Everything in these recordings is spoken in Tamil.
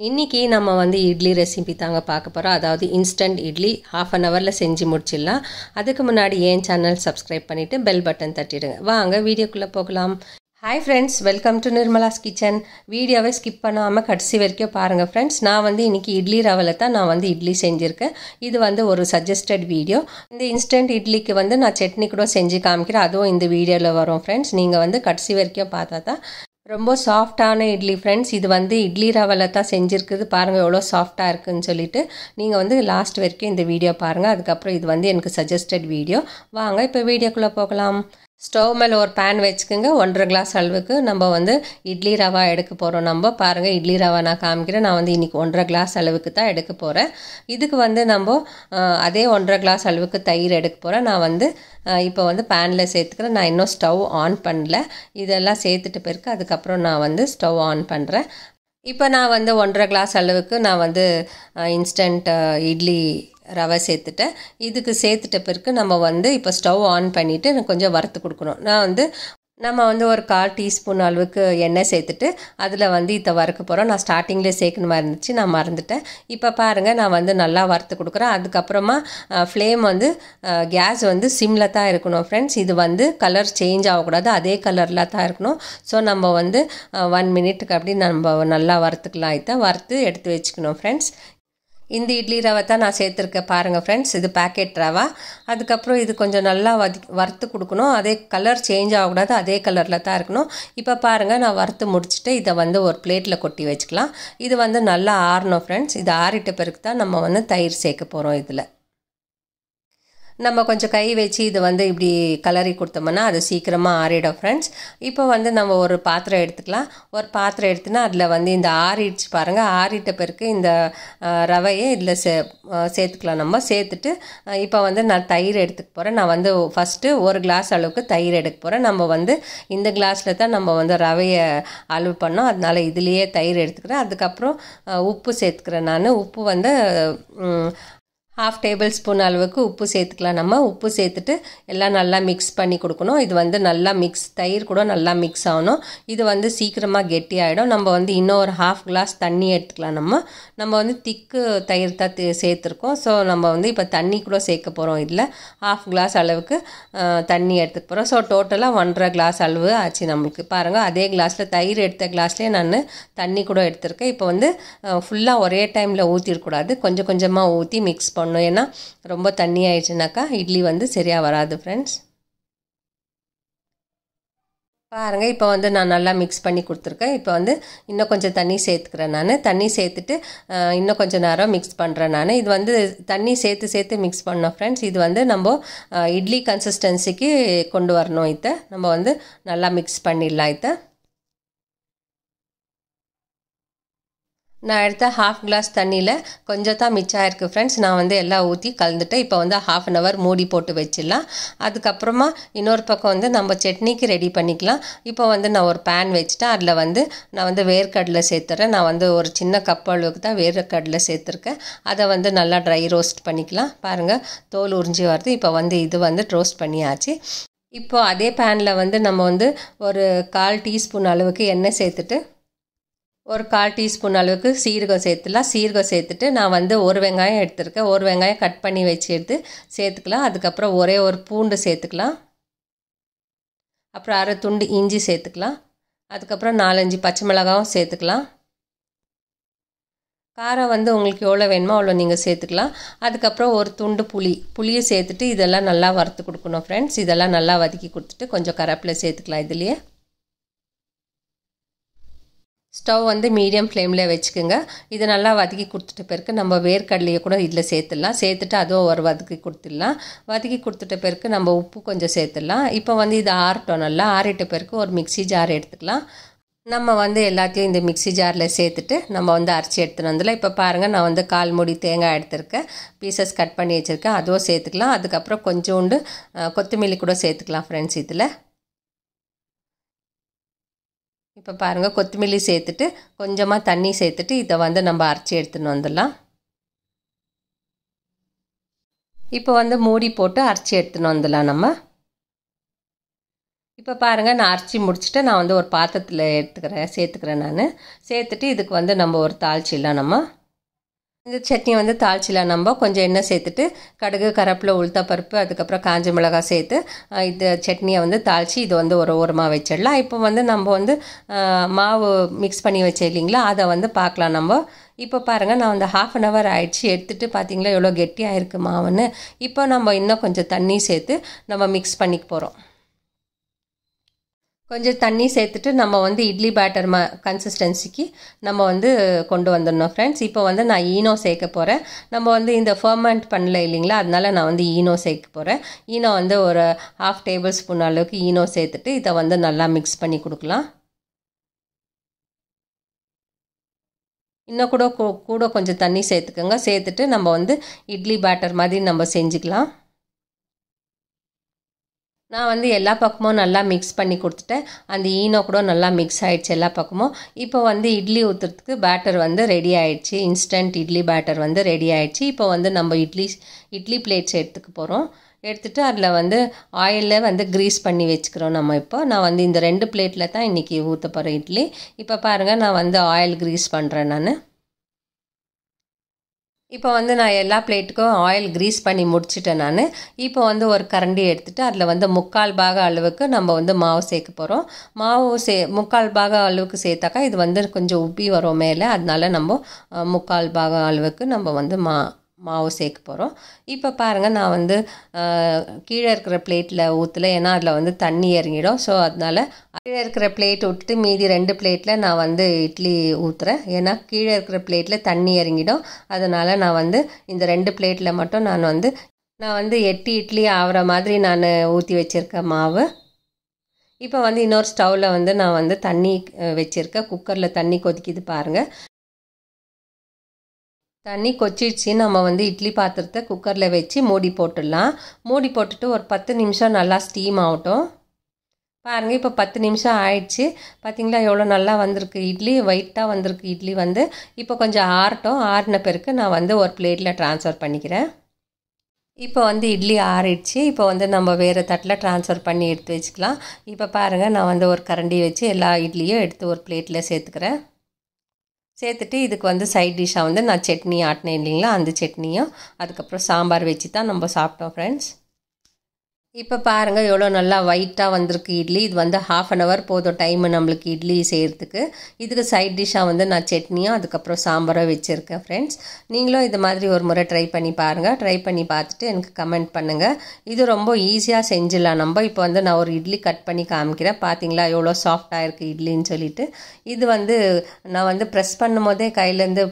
இன்னைக்கு நம்ம வந்து இட்லி ரெசிபி தாங்க பார்க்க போகிறோம். அதாவது இன்ஸ்டன்ட் இட்லி 1/2 ஹவரில் செஞ்சு முடிச்சிடலாம். அதுக்கு முன்னாடி என் சேனல் சப்ஸ்கிரைப் பண்ணிவிட்டு பெல் பட்டன் தட்டிடுங்க. வாங்க வீடியோக்குள்ளே போகலாம். Hi friends, welcome to Nirmala's kitchen. வீடியோவை ஸ்கிப் பண்ணாமல் கடைசி வரைக்கும் பாருங்கள் ஃப்ரெண்ட்ஸ். நான் வந்து இன்றைக்கி இட்லி ரவையில் தான் நான் வந்து இட்லி செஞ்சுருக்கேன். இது வந்து ஒரு சஜஸ்டட் வீடியோ. இந்த இன்ஸ்டன்ட் இட்லிக்கு வந்து நான் சட்னி கூட செஞ்சு காமிக்கிறேன், அதுவும் இந்த வீடியோவில் வரும் ஃப்ரெண்ட்ஸ். நீங்கள் வந்து கடைசி வரைக்கும் பார்த்தா தான் ரொம்ப சாஃப்டான இட்லி ஃப்ரெண்ட்ஸ். இது வந்து இட்லி ரவையில் தான் செஞ்சுருக்குது. பாருங்கள் எவ்வளோ சாஃப்டாக இருக்குதுன்னு சொல்லிட்டு நீங்கள் வந்து லாஸ்ட் வரைக்கும் இந்த வீடியோ பாருங்கள். அதுக்கப்புறம் இது வந்து எனக்கு சஜஸ்டட் வீடியோ. வாங்க இப்போ வீடியோக்குள்ளே போகலாம். ஸ்டவ் மேலே ஒரு பேன் வச்சுக்கோங்க. 1.5 கிளாஸ் அளவுக்கு நம்ம வந்து இட்லி ரவா எடுக்க போகிறோம். நம்ம பாருங்கள் இட்லி ரவா நான் காமிக்கிறேன். நான் வந்து இன்றைக்கி 1.5 கிளாஸ் அளவுக்கு தான் எடுக்க போகிறேன். இதுக்கு வந்து நம்ம அதே 1.5 கிளாஸ் அளவுக்கு தயிர் எடுக்க போகிறேன். நான் வந்து இப்போ வந்து பேனில் சேர்த்துக்கிறேன். நான் இன்னும் ஸ்டவ் ஆன் பண்ணல. இதெல்லாம் சேர்த்துட்டு பிறகு அதுக்கப்புறம் நான் வந்து ஸ்டவ் ஆன் பண்ணுறேன். இப்போ நான் வந்து 1.5 கிளாஸ் அளவுக்கு நான் வந்து இன்ஸ்டன்ட் இட்லி ரவை சேர்த்துட்டேன். இதுக்கு சேர்த்துட்ட பிறகு நம்ம வந்து இப்போ ஸ்டவ் ஆன் பண்ணிவிட்டு கொஞ்சம் வறுத்து கொடுக்கணும். நம்ம வந்து ஒரு 1/4 டீஸ்பூன் அளவுக்கு எண்ணெய் சேர்த்துட்டு அதில் வந்து இதை வறுக்க போகிறோம். நான் ஸ்டார்டிங்லேயே சேர்க்கணும் மாதிரி இருந்துச்சு, நான் மறந்துட்டேன். இப்போ பாருங்கள் நான் வந்து நல்லா வறுத்து கொடுக்குறேன். அதுக்கப்புறமா ஃப்ளேம் வந்து கேஸ் வந்து சிம்மில் தான் இருக்கணும் ஃப்ரெண்ட்ஸ். இது வந்து கலர் சேஞ்ச் ஆகக்கூடாது, அதே கலரில் தான் இருக்கணும். ஸோ நம்ம வந்து 1 மினிட்டுக்கு அப்படி நம்ம நல்லா வறுத்துக்கலாம். இதை வறுத்து எடுத்து வச்சுக்கணும் ஃப்ரெண்ட்ஸ். இந்த இட்லி ரவை தான் நான் சேர்த்துருக்கேன் பாருங்கள் ஃப்ரெண்ட்ஸ். இது பேக்கெட் ரவா. அதுக்கப்புறம் இது கொஞ்சம் நல்லா வறுத்து கொடுக்கணும். அதே கலர் சேஞ்ச் ஆகக்கூடாது, அதே கலரில் தான் இருக்கணும். இப்போ பாருங்கள் நான் வறுத்து முடிச்சுட்டு இதை வந்து ஒரு பிளேட்டில் கொட்டி வச்சுக்கலாம். இது வந்து நல்லா ஆறணும் ஃப்ரெண்ட்ஸ். இது ஆறிட்ட பிறகு தான் நம்ம வந்து தயிர் சேர்க்க போகிறோம். இதில் நம்ம கொஞ்சம் கை வச்சு இது வந்து இப்படி கலரி கொடுத்தோம்னா அது சீக்கிரமாக ஆறிடும் ஃப்ரெண்ட்ஸ். இப்போ வந்து நம்ம ஒரு பாத்திரம் எடுத்துக்கலாம். ஒரு பாத்திரம் எடுத்துனா அதில் வந்து இந்த ஆறிடுச்சு பாருங்கள். ஆறிட்ட பிறகு இந்த ரவையை இதில் சேர்த்துக்கலாம். நம்ம சேர்த்துட்டு இப்போ வந்து நான் தயிர் எடுத்துக்க போகிறேன். நான் வந்து ஃபஸ்ட்டு 1 கிளாஸ் அளவுக்கு தயிர் எடுக்க போகிறேன். நம்ம வந்து இந்த கிளாஸில் தான் நம்ம வந்து ரவையை அளவு பண்ணோம், அதனால் இதுலேயே தயிர் எடுத்துக்கிறேன். அதுக்கப்புறம் உப்பு சேர்த்துக்கிறேன். நான் உப்பு வந்து 1/2 டேபிள் ஸ்பூன் அளவுக்கு உப்பு சேர்த்துக்கலாம். நம்ம உப்பு சேர்த்துட்டு எல்லாம் நல்லா மிக்ஸ் பண்ணி கொடுக்கணும். இது வந்து நல்லா தயிர் கூட நல்லா மிக்ஸ் ஆகணும். இது வந்து சீக்கிரமாக கெட்டி ஆகிடும். நம்ம வந்து இன்னும் ஒரு 1/2 கிளாஸ் தண்ணி எடுத்துக்கலாம். நம்ம வந்து திக்கு தயிர் தான் சேர்த்துருக்கோம். ஸோ நம்ம வந்து இப்போ தண்ணி கூட சேர்க்க போகிறோம். இதில் 1/2 கிளாஸ் அளவுக்கு தண்ணி எடுத்துக்க போகிறோம். ஸோ டோட்டலாக 1.5 கிளாஸ் அளவு ஆச்சு நம்மளுக்கு. பாருங்கள் அதே கிளாஸில் தயிர் எடுத்த கிளாஸ்லேயே நான் தண்ணி கூட எடுத்திருக்கேன். இப்போ வந்து ஃபுல்லாக ஒரே டைமில் ஊற்றிடக்கூடாது, கொஞ்சம் கொஞ்சமாக ஊற்றி மிக்ஸ் பண்ணணும். ஏன்னா ரொம்ப தண்ணி ஆயிடுச்சுனாக்கா இட்லி வந்து சரியாக வராது ஃப்ரெண்ட்ஸ். பாருங்கள் இப்போ வந்து நான் நல்லா மிக்ஸ் பண்ணி கொடுத்துருக்கேன். இப்போ வந்து இன்னும் கொஞ்சம் தண்ணி சேர்த்துக்கிறேன். நான் தண்ணி சேர்த்துட்டு இன்னும் கொஞ்சம் நேரம் மிக்ஸ் பண்ணுறேன். இது வந்து தண்ணி சேர்த்து மிக்ஸ் பண்ணோம் ஃப்ரெண்ட்ஸ். இது வந்து நம்ம இட்லி கன்சிஸ்டன்சிக்கு கொண்டு வரணும். இதை நம்ம வந்து நல்லா மிக்ஸ் பண்ணிடலாம். இதை நான் எடுத்த 1/2 கிளாஸ் தண்ணியில் கொஞ்சம் தான் மிச்சம் இருக்குது ஃப்ரெண்ட்ஸ். நான் வந்து எல்லாம் ஊற்றி கலந்துட்டேன். இப்போ வந்து 1/2 ஹவர் மூடி போட்டு வச்சிடலாம். அதுக்கப்புறமா இன்னொரு பக்கம் வந்து நம்ம சட்னிக்கு ரெடி பண்ணிக்கலாம். இப்போ வந்து நான் ஒரு பேன் வச்சுட்டேன். அதில் வந்து நான் வந்து வேர்க்கடலை சேர்த்துறேன். நான் வந்து ஒரு சின்ன கப் அளவுக்கு தான் வேர்க்கடலை சேர்த்துருக்கேன். அதை வந்து நல்லா ட்ரை ரோஸ்ட் பண்ணிக்கலாம். பாருங்கள் தோல் உறிஞ்சி வருது. இப்போ வந்து இது வந்து ரோஸ்ட் பண்ணியாச்சு. இப்போ அதே பேனில் வந்து நம்ம வந்து ஒரு 1/4 டீஸ்பூன் அளவுக்கு எண்ணெய் சேர்த்துட்டு ஒரு 1/4 டீஸ்பூன் அளவுக்கு சீரகம் சேர்த்துலாம். சீரகம் சேர்த்துட்டு நான் வந்து ஒரு வெங்காயம் எடுத்துருக்கேன். ஒரு வெங்காயம் கட் பண்ணி வச்சு எடுத்து சேர்த்துக்கலாம். அதுக்கப்புறம் ஒரே ஒரு பூண்டு சேர்த்துக்கலாம். அப்புறம் 1/2 துண்டு இஞ்சி சேர்த்துக்கலாம். அதுக்கப்புறம் 4-5 பச்சை மிளகாவும் சேர்த்துக்கலாம். காரம் வந்து உங்களுக்கு எவ்வளோ வேணுமோ அவ்வளோ நீங்கள் சேர்த்துக்கலாம். அதுக்கப்புறம் ஒரு துண்டு புளியை சேர்த்துட்டு இதெல்லாம் நல்லா வறுத்து கொடுக்கணும் ஃப்ரெண்ட்ஸ். இதெல்லாம் நல்லா வதக்கி கொடுத்துட்டு கொஞ்சம் கருவேப்பிலை சேர்த்துக்கலாம். இதுலேயே ஸ்டவ் வந்து மீடியம் ஃப்ளேமில் வச்சுக்கோங்க. இது நல்லா வதக்கி கொடுத்துட்ட பிறகு நம்ம வேர்க்கடலையை கூட இதில் சேர்த்துடலாம். சேர்த்துட்டு அதுவும் ஒரு வதக்கி கொடுத்துடலாம். வதக்கி கொடுத்துட்ட பிறகு நம்ம உப்பு கொஞ்சம் சேர்த்துடலாம். இப்போ வந்து இது ஆறட்டும். நல்லா ஆறிட்ட பிறகு ஒரு மிக்ஸி ஜார் எடுத்துக்கலாம். நம்ம வந்து எல்லாத்தையும் இந்த மிக்ஸி ஜாரில் சேர்த்துட்டு நம்ம வந்து அரைச்சி எடுத்துன்னு வந்துடலாம். இப்போ பாருங்கள் நான் வந்து 1/4 மூடி தேங்காய் எடுத்துருக்கேன். பீசஸ் கட் பண்ணி வச்சுருக்கேன், அதுவும் சேர்த்துக்கலாம். அதுக்கப்புறம் கொஞ்சோண்டு கொத்தமல்லி கூட சேர்த்துக்கலாம் ஃப்ரெண்ட்ஸ். இதில் இப்போ பாருங்கள் கொத்தமல்லி சேர்த்துட்டு கொஞ்சமாக தண்ணி சேர்த்துட்டு இதை வந்து நம்ம அரைச்சி எடுத்துன்னு வந்துடலாம். இப்போ வந்து மூடி போட்டு அரைச்சி எடுத்துன்னு வந்துடலாம். இப்போ பாருங்கள், நான் அரைச்சி முடிச்சுட்டு நான் வந்து ஒரு பாத்திரத்தில் சேர்த்துக்கிறேன். நான் சேர்த்துட்டு இதுக்கு வந்து நம்ம ஒரு தாளிச்சிடலாம். நம்ம இந்த சட்னி வந்து தாளிச்சிடலாம். நம்ம கொஞ்சம் எண்ணெய் சேர்த்துட்டு கடுகு, கருவேப்பிலை, உளுத்தப்பருப்பு, அதுக்கப்புறம் காஞ்ச மிளகாய் சேர்த்து இந்த சட்னியை வந்து தாளித்து இது வந்து ஒரு ஓரமாக வச்சிடலாம். இப்போ வந்து நம்ம வந்து மாவு மிக்ஸ் பண்ணி வச்சேன் இல்லைங்களா, அதை வந்து பார்க்கலாம். நம்ம இப்போ பாருங்கள், நான் வந்து 1/2 அன் ஹவர் ஆயிடுச்சு. எடுத்துகிட்டு பார்த்தீங்களா எவ்வளோ கெட்டியாக இருக்குது மாவுன்னு. இப்போ நம்ம இன்னும் கொஞ்சம் தண்ணி சேர்த்து நம்ம மிக்ஸ் பண்ணிக்க போகிறோம். கொஞ்சம் தண்ணி சேர்த்துட்டு நம்ம வந்து இட்லி பேட்டர் கன்சிஸ்டன்சிக்கு நம்ம வந்து கொண்டு வந்துடணும் ஃப்ரெண்ட்ஸ். இப்போ வந்து நான் ஈனோ சேர்க்க போகிறேன். நம்ம வந்து இந்த ஃபர்மெண்ட் பண்ணல இல்லைங்களா, அதனால நான் வந்து ஈனோ சேர்க்க போகிறேன். ஈனோ வந்து ஒரு 1/2 டேபிள் ஸ்பூன் அளவுக்கு ஈனோ சேர்த்துட்டு இதை வந்து நல்லா மிக்ஸ் பண்ணி கொடுக்கலாம். இன்னும் கூட கொஞ்சம் தண்ணி சேர்த்துக்கோங்க. சேர்த்துட்டு நம்ம வந்து இட்லி பேட்டர் மாதிரி நம்ம செஞ்சுக்கலாம். நான் வந்து எல்லா பக்கமும் நல்லா மிக்ஸ் பண்ணி கொடுத்துட்டேன். அந்த ஈனோ கூட நல்லா மிக்ஸ் ஆகிடுச்சு எல்லா பக்கமும். இப்போ வந்து இட்லி ஊற்றுறதுக்கு பேட்டர் வந்து ரெடி ஆகிடுச்சு. இன்ஸ்டன்ட் இட்லி பேட்டர் வந்து ரெடி ஆகிடுச்சு. இப்போ வந்து நம்ம இட்லி பிளேட்ஸ் எடுத்துக்க போகிறோம். எடுத்துகிட்டு அதில் வந்து ஆயிலில் வந்து க்ரீஸ் பண்ணி வச்சுக்கிறோம். நம்ம இப்போ நான் வந்து இந்த 2 பிளேட்டில் தான் இன்றைக்கி ஊற்ற போகிறேன் இட்லி. இப்போ பாருங்கள், நான் வந்து ஆயில் க்ரீஸ் பண்ணுறேன். நான் இப்போ வந்து நான் எல்லா பிளேட்டுக்கும் ஆயில் க்ரீஸ் பண்ணி முடிச்சிட்டேன். நான் இப்போ வந்து ஒரு கரண்டி எடுத்துகிட்டு அதில் வந்து 3/4 பாக அளவுக்கு நம்ம வந்து மாவு சேர்க்க போகிறோம். மாவு 3/4 பாக அளவுக்கு சேர்த்தாக்கா இது வந்து கொஞ்சம் உப்பி வரும் மேலே. அதனால நம்ம 3/4 பாக அளவுக்கு நம்ம வந்து மாவு சேர்க்க போகிறோம். இப்போ பாருங்கள், நான் வந்து கீழே இருக்கிற பிளேட்டில் ஊற்றல, ஏன்னா அதில் வந்து தண்ணி இறங்கிடும். ஸோ அதனால் கீழே இருக்கிற பிளேட் விட்டுட்டு மீதி 2 பிளேட்டில் நான் வந்து இட்லி ஊற்றுறேன். ஏன்னா கீழே இருக்கிற பிளேட்டில் தண்ணி இறங்கிடும். அதனால் நான் வந்து இந்த 2 பிளேட்டில் மட்டும் நான் வந்து 8 இட்லி ஆகிற மாதிரி நான் ஊற்றி வச்சுருக்கேன் மாவு. இப்போ வந்து இன்னொரு ஸ்டவ்வில் வந்து நான் வந்து தண்ணி வச்சுருக்கேன். குக்கரில் தண்ணி கொதிக்குது பாருங்கள். தண்ணி கொச்சிடுச்சு. நம்ம வந்து இட்லி பாத்திரத்தை குக்கரில் வச்சு மூடி போட்டுடலாம். மூடி போட்டுட்டு ஒரு 10 நிமிஷம் நல்லா ஸ்டீம் ஆகட்டும். பாருங்கள், இப்போ 10 நிமிஷம் ஆயிடுச்சு. பார்த்திங்களா எவ்வளோ நல்லா வந்திருக்கு இட்லி, ஒயிட்டாக வந்திருக்கு இட்லி வந்து. இப்போ கொஞ்சம் ஆறட்டும். ஆறின பிறகு நான் வந்து ஒரு பிளேட்டில் ட்ரான்ஸ்ஃபர் பண்ணிக்கிறேன். இப்போ வந்து இட்லி ஆறிடுச்சு. இப்போ வந்து நம்ம வேறு தட்டில் ட்ரான்ஸ்ஃபர் பண்ணி எடுத்து வச்சுக்கலாம். இப்போ பாருங்கள், நான் வந்து ஒரு கரண்டி வச்சு எல்லா இட்லியும் எடுத்து ஒரு பிளேட்டில் சேர்த்துக்கிறேன். சேர்த்துட்டு இதுக்கு வந்து சைட் டிஷ்ஷாக வந்து நான் சட்னி ஆட்டினேன் இல்லைங்களா, அந்த சட்னியும் அதுக்கப்புறம் சாம்பார் வச்சு தான் நம்ம சாப்பிட்டோம் ஃப்ரெண்ட்ஸ். இப்போ பாருங்கள் எவ்வளோ நல்லா ஒயிட்டாக வந்திருக்கு இட்லி. இது வந்து 1/2 அன் ஹவர் போதும் டைமு நம்மளுக்கு இட்லி செய்கிறதுக்கு. இதுக்கு சைட் டிஷ்ஷாக வந்து நான் சட்னியும் அதுக்கப்புறம் சாம்பாரும் வச்சுருக்கேன் ஃப்ரெண்ட்ஸ். நீங்களும் இது மாதிரி ஒரு முறை ட்ரை பண்ணி பாருங்கள். ட்ரை பண்ணி பார்த்துட்டு எனக்கு கமெண்ட் பண்ணுங்கள். இது ரொம்ப ஈஸியாக செஞ்சிடலாம் நம்ம. இப்போ வந்து நான் ஒரு இட்லி கட் பண்ணி காமிக்கிறேன். பார்த்தீங்களா எவ்வளோ சாஃப்டாக இருக்குது இட்லின்னு சொல்லிட்டு. இது வந்து நான் வந்து ப்ரெஸ் பண்ணும் போதே கையிலேருந்து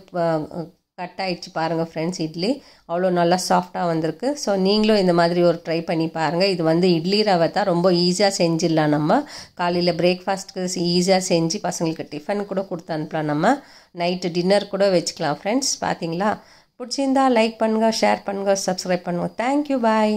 கட் ஆகிடுச்சு பாருங்கள் ஃப்ரெண்ட்ஸ். இட்லி அவ்வளோ நல்லா சாஃப்டாக வந்திருக்கு. ஸோ நீங்களும் இந்த மாதிரி ஒரு ட்ரை பண்ணி பாருங்கள். இது வந்து இட்லி ரவை தான், ரொம்ப ஈஸியாக செஞ்சிடலாம். நம்ம காலையில் பிரேக்ஃபாஸ்ட்டுக்கு ஈஸியாக செஞ்சு பசங்களுக்கு டிஃபன் கூட கொடுத்து அனுப்பலாம். நம்ம நைட்டு டின்னர் கூட வச்சுக்கலாம் ஃப்ரெண்ட்ஸ். பார்த்தீங்களா, பிடிச்சிருந்தா லைக் பண்ணுங்கள், ஷேர் பண்ணுங்கள், சப்ஸ்கிரைப் பண்ணுங்கள். தேங்க்யூ, பாய்.